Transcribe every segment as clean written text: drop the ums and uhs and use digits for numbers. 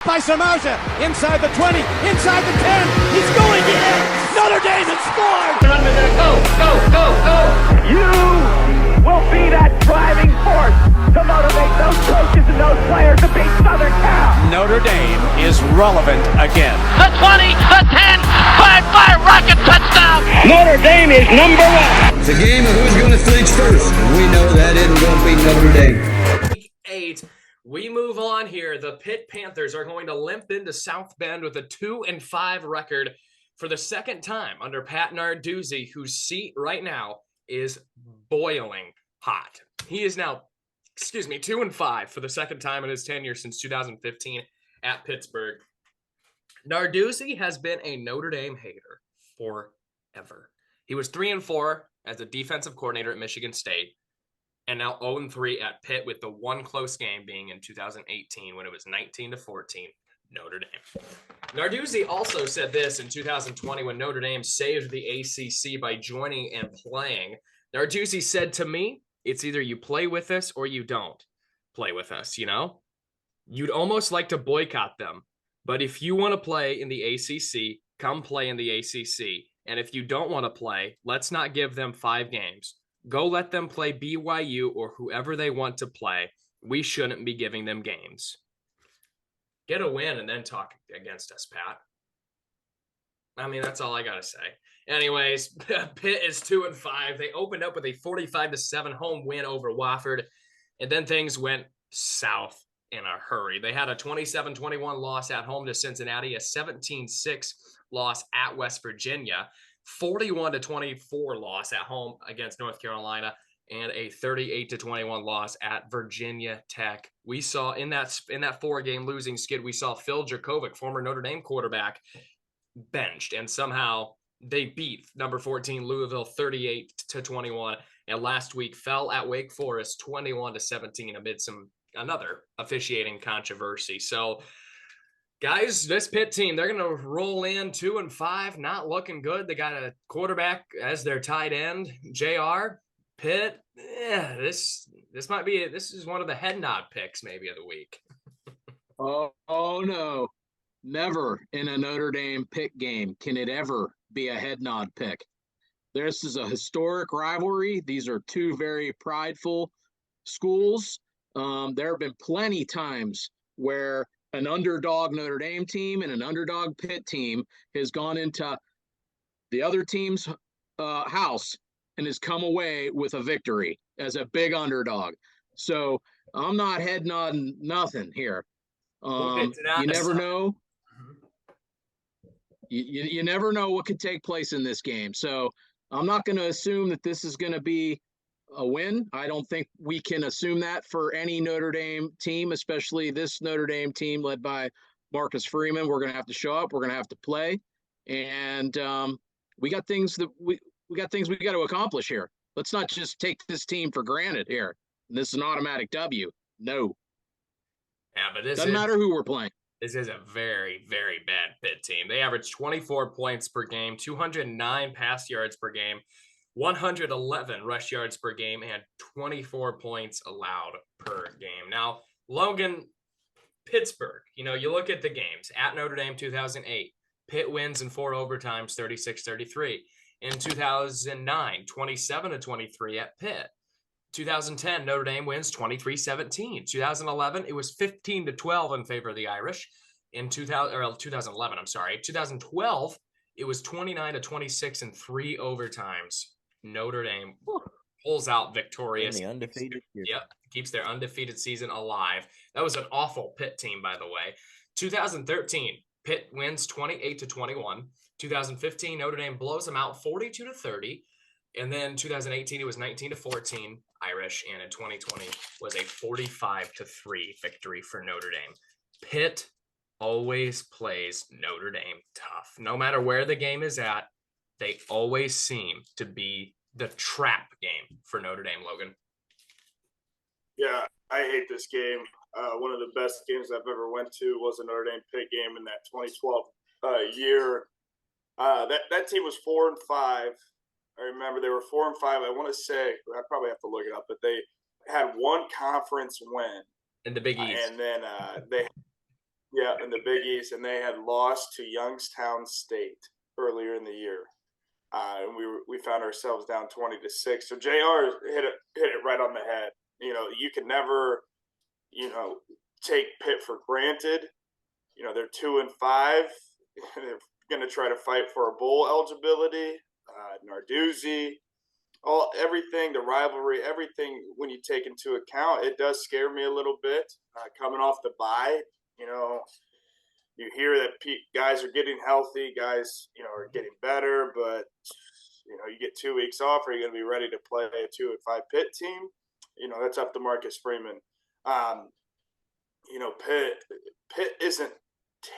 By Samosa, inside the 20, inside the 10, he's going in! Notre Dame has scored! Go! You will be that driving force to motivate those coaches and those players to beat Southern Cal! Notre Dame is relevant again. The 20, the 10, fire, rocket, touchdown! Notre Dame is number one! It's a game of who's going to flinch first. We know that isn't going to be Notre Dame. Week 8. We move on here. The Pitt Panthers are going to limp into South Bend with a 2-5 record for the second time under Pat Narduzzi, whose seat right now is boiling hot. He is now, 2-5 for the second time in his tenure since 2015 at Pittsburgh. Narduzzi has been a Notre Dame hater forever. He was 3-4 as a defensive coordinator at Michigan State, and now 0-3 at Pitt, with the one close game being in 2018 when it was 19-14 Notre Dame. Narduzzi also said this in 2020 when Notre Dame saved the ACC by joining and playing. Narduzzi said, to me, it's either you play with us or you don't play with us, you know? You'd almost like to boycott them, but if you want to play in the ACC, come play in the ACC. And if you don't want to play, let's not give them 5 games. Go let them play BYU or whoever they want to play. We shouldn't be giving them games. Get a win and then talk against us, Pat. I mean, that's all I got to say. Anyways, Pitt is 2-5. They opened up with a 45-7 home win over Wofford, and then things went south in a hurry. They had a 27-21 loss at home to Cincinnati, a 17-6 loss at West Virginia, 41-24 loss at home against North Carolina, and a 38-21 loss at Virginia Tech. We saw in that 4-game losing skid, we saw Phil Jurkovec, former Notre Dame quarterback, benched, and somehow they beat number 14 Louisville 38-21, and last week fell at Wake Forest 21-17 amid another officiating controversy. So, guys, this Pitt team, they're going to roll in 2-5, not looking good. They got a quarterback as their tight end, JR. Pitt, this is one of the head nod picks maybe of the week. Oh no, never in a Notre Dame Pitt game can it ever be a head nod pick. This is a historic rivalry. These are two very prideful schools. There have been plenty times where an underdog Notre Dame team and an underdog Pitt team has gone into the other team's house and has come away with a victory as a big underdog. So I'm not head nodding nothing here. You never know. You never know what could take place in this game. So I'm not going to assume that this is going to be a win. I don't think we can assume that for any Notre Dame team, especially this Notre Dame team led by Marcus Freeman. We're going to have to show up. We're going to have to play. And we got things we got to accomplish here. Let's not just take this team for granted here. This is an automatic W. No. Yeah, but this doesn't matter who we're playing. This is a very, very bad Pitt team. They average 24 points per game, 209 pass yards per game, 111 rush yards per game, and 24 points allowed per game. Now, Logan, Pittsburgh, you look at the games. At Notre Dame 2008, Pitt wins in 4 overtimes, 36-33. In 2009, 27-23 at Pitt. 2010, Notre Dame wins 23-17. 2011, it was 15-12 in favor of the Irish. In 2011, 2012, it was 29-26 in 3 overtimes. Notre Dame pulls out victorious. The undefeated. Yep, keeps their undefeated season alive. That was an awful Pitt team, by the way. 2013, Pitt wins 28-21. 2015, Notre Dame blows them out 42-30. And then 2018, it was 19-14 Irish. And in 2020 was a 45-3 victory for Notre Dame. Pitt always plays Notre Dame tough. No matter where the game is at, they always seem to be the trap game for Notre Dame, Logan. Yeah, I hate this game. One of the best games I've ever went to was a Notre Dame Pitt game in that 2012 year. That team was 4-5. I remember they were 4-5. I want to say, I probably have to look it up, but they had one conference win in the Big East. And then they Yeah, in the Big East, and they had lost to Youngstown State earlier in the year. And we found ourselves down 20-6. So JR hit it right on the head. You know, you can never, take Pitt for granted. You know, they're 2-5. They're going to try to fight for a bowl eligibility. Narduzzi, everything, the rivalry, everything. When you take into account, it does scare me a little bit. Coming off the bye, you hear that guys are getting healthy, guys, are getting better, but you get 2 weeks off. Are you going to be ready to play a 2-5 Pitt team? That's up to Marcus Freeman. Pitt isn't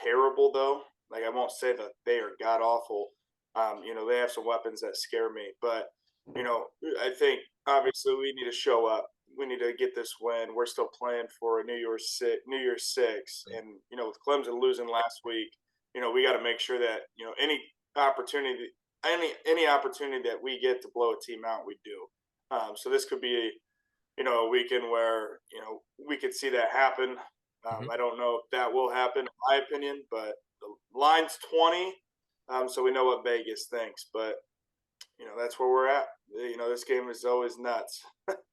terrible though. Like, I won't say that they are god awful. They have some weapons that scare me, but I think obviously we need to show up. We need to get this win. We're still playing for a New Year's Six, and with Clemson losing last week, we got to make sure that any opportunity that we get to blow a team out, we do. So this could be a weekend where we could see that happen. I don't know if that will happen, in my opinion, but the line's 20, so we know what Vegas thinks, but. That's where we're at. This game is always nuts.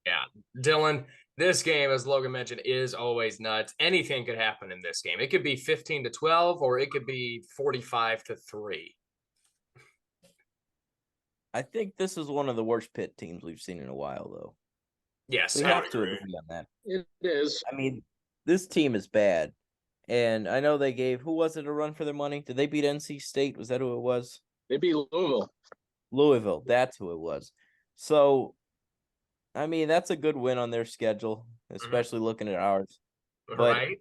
Yeah. Dylan, this game, as Logan mentioned, is always nuts. Anything could happen in this game. It could be 15-12, or it could be 45-3. I think this is one of the worst Pitt teams we've seen in a while, though. Yes, we I have agree. to agree on that. It is. I mean, this team is bad. And I know they gave, who was it, a run for their money? Did they beat NC State? Was that who it was? They beat Louisville, that's who it was. So, I mean, that's a good win on their schedule, especially looking at ours. But, right?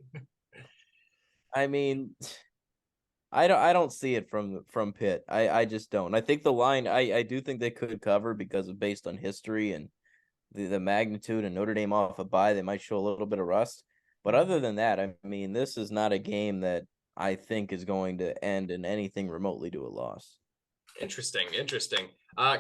I mean, I don't see it from Pitt. I just don't. I think the line, I do think they could cover because of based on history and the magnitude, and Notre Dame off a bye, they might show a little bit of rust. But other than that, I mean, this is not a game that I think is going to end in anything remotely to a loss. Interesting.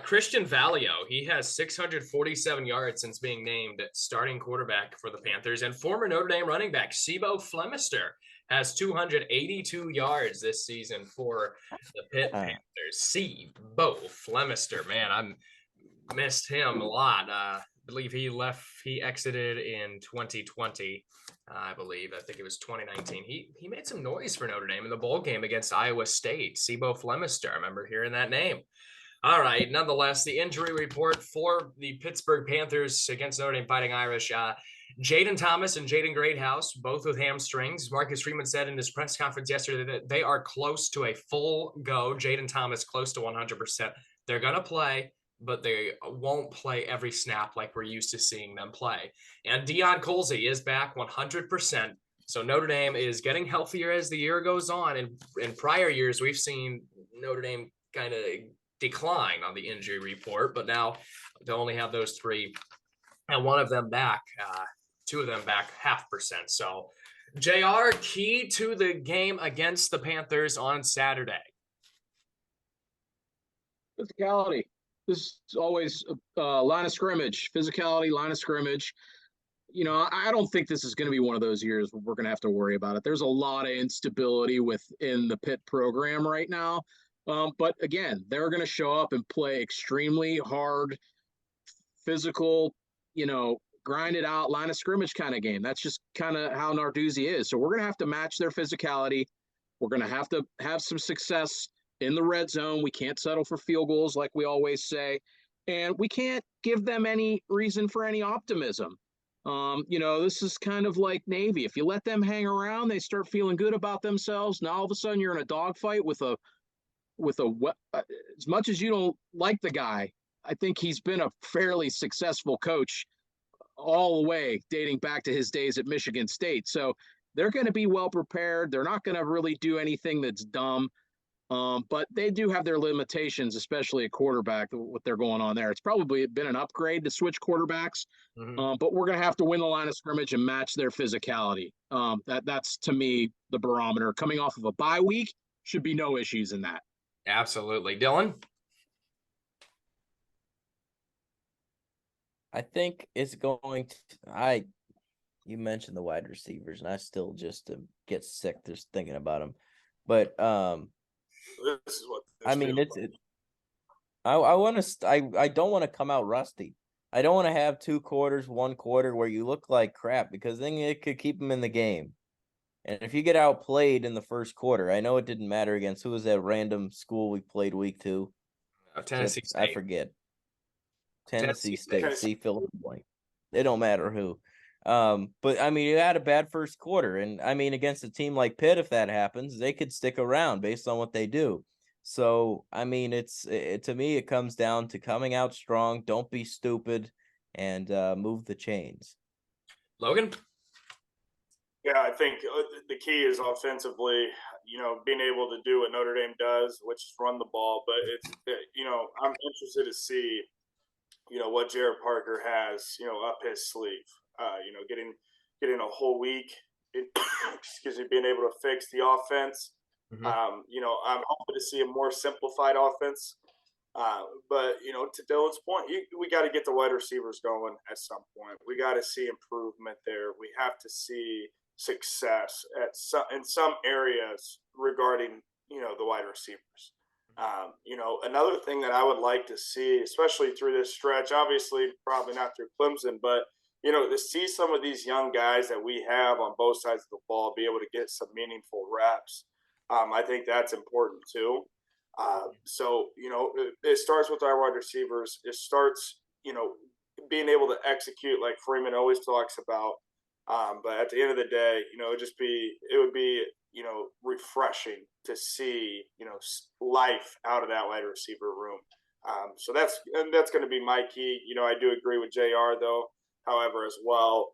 Christian Valio, he has 647 yards since being named starting quarterback for the Panthers, and former Notre Dame running back Sibo Flemister has 282 yards this season for the Pitt Panthers. Sibo Flemister, man, I missed him a lot. I believe he exited in 2020. I think it was 2019. He made some noise for Notre Dame in the bowl game against Iowa State. Sibo Flemister, I remember hearing that name. All right, nonetheless, the injury report for the Pittsburgh Panthers against Notre Dame Fighting Irish. Jaden Thomas and Jaden Greathouse, both with hamstrings. Marcus Freeman said in his press conference yesterday that they are close to a full go. Jaden Thomas close to 100%. They're going to play, but they won't play every snap like we're used to seeing them play. And Deion Colsey is back 100%. So Notre Dame is getting healthier as the year goes on. And in prior years, we've seen Notre Dame kind of decline on the injury report, but now they only have those three, and one of them back, two of them back 0.5%. So JR, key to the game against the Panthers on Saturday. Physicality. This is always line of scrimmage, physicality, line of scrimmage. I don't think this is going to be one of those years where we're going to have to worry about it. There's a lot of instability within the Pitt program right now. But again, they're going to show up and play extremely hard, physical, grind it out, line of scrimmage kind of game. That's just kind of how Narduzzi is. So we're going to have to match their physicality. We're going to have some success in the red zone. We can't settle for field goals like we always say. And we can't give them any reason for any optimism. This is kind of like Navy. If you let them hang around, they start feeling good about themselves. Now all of a sudden you're in a dogfight with as much as you don't like the guy, I think he's been a fairly successful coach all the way dating back to his days at Michigan State. So they're going to be well prepared. They're not going to really do anything that's dumb. But they do have their limitations, especially at quarterback, what they're going on there. It's probably been an upgrade to switch quarterbacks, but we're going to have to win the line of scrimmage and match their physicality. That's, to me, the barometer. Coming off of a bye week, should be no issues in that. Absolutely. Dylan? I think it's going to You mentioned the wide receivers, and I still just get sick just thinking about them. But This is what this I mean, feels like. I don't want to come out rusty. I don't want to have 2 quarters, 1 quarter where you look like crap, because then it could keep them in the game. And if you get outplayed in the first quarter, I know it didn't matter against who was that random school we played week 2. Tennessee State. I forget. Tennessee State. See, fill in the blank. It don't matter who. But I mean, you had a bad first quarter, and I mean, against a team like Pitt, if that happens, they could stick around based on what they do. So I mean, to me, it comes down to coming out strong. Don't be stupid, and move the chains. Logan? Yeah, I think the key is offensively, being able to do what Notre Dame does, which is run the ball. But it's, I'm interested to see, what Jared Parker has, up his sleeve. Getting a whole week, being able to fix the offense. Mm-hmm. I'm hoping to see a more simplified offense. But to Dylan's point, we got to get the wide receivers going at some point. We got to see improvement there. We have to see success in some areas regarding the wide receivers. Another thing that I would like to see, especially through this stretch, obviously probably not through Clemson, but to see some of these young guys that we have on both sides of the ball be able to get some meaningful reps. I think that's important too. So it starts with our wide receivers. It starts, being able to execute like Freeman always talks about. But at the end of the day, it would be refreshing to see, life out of that wide receiver room. So that's going to be my key. I do agree with JR though. However, as well,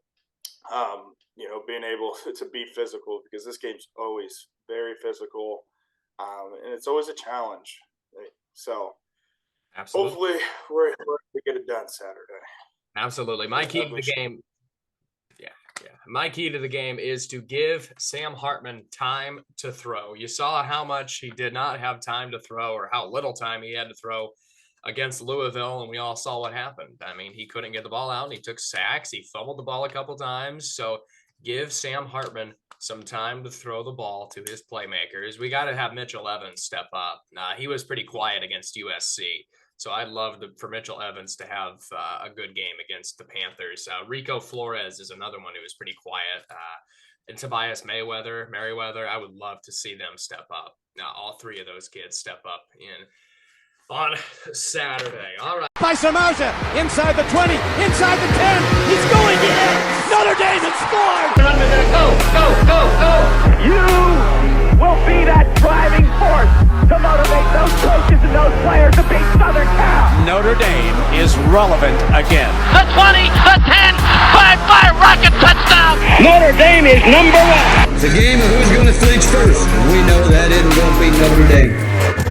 being able to be physical, because this game's always very physical, and it's always a challenge. Right? So Absolutely. Hopefully we're to get it done Saturday. Absolutely. My key to the game. Yeah. My key to the game is to give Sam Hartman time to throw. You saw how much he did not have time to throw, or how little time he had to throw against Louisville, and we all saw what happened. I mean, he couldn't get the ball out, and he took sacks. He fumbled the ball a couple times. So give Sam Hartman some time to throw the ball to his playmakers. We got to have Mitchell Evans step up. He was pretty quiet against USC. So I'd love for Mitchell Evans to have a good game against the Panthers. Rico Flores is another one who was pretty quiet. And Tobias Merriweather, I would love to see them step up. All 3 of those kids step up on Saturday. All right. By Samauja, inside the 20, inside the 10, he's going in! Notre Dame has scored! Go! You will be that driving force to motivate those coaches and those players to beat Southern Cal. Notre Dame is relevant again. The 20, the 10, 5-5 rocket touchdown. Notre Dame is number 1. It's a game of who's going to flinch first. We know that it won't be Notre Dame.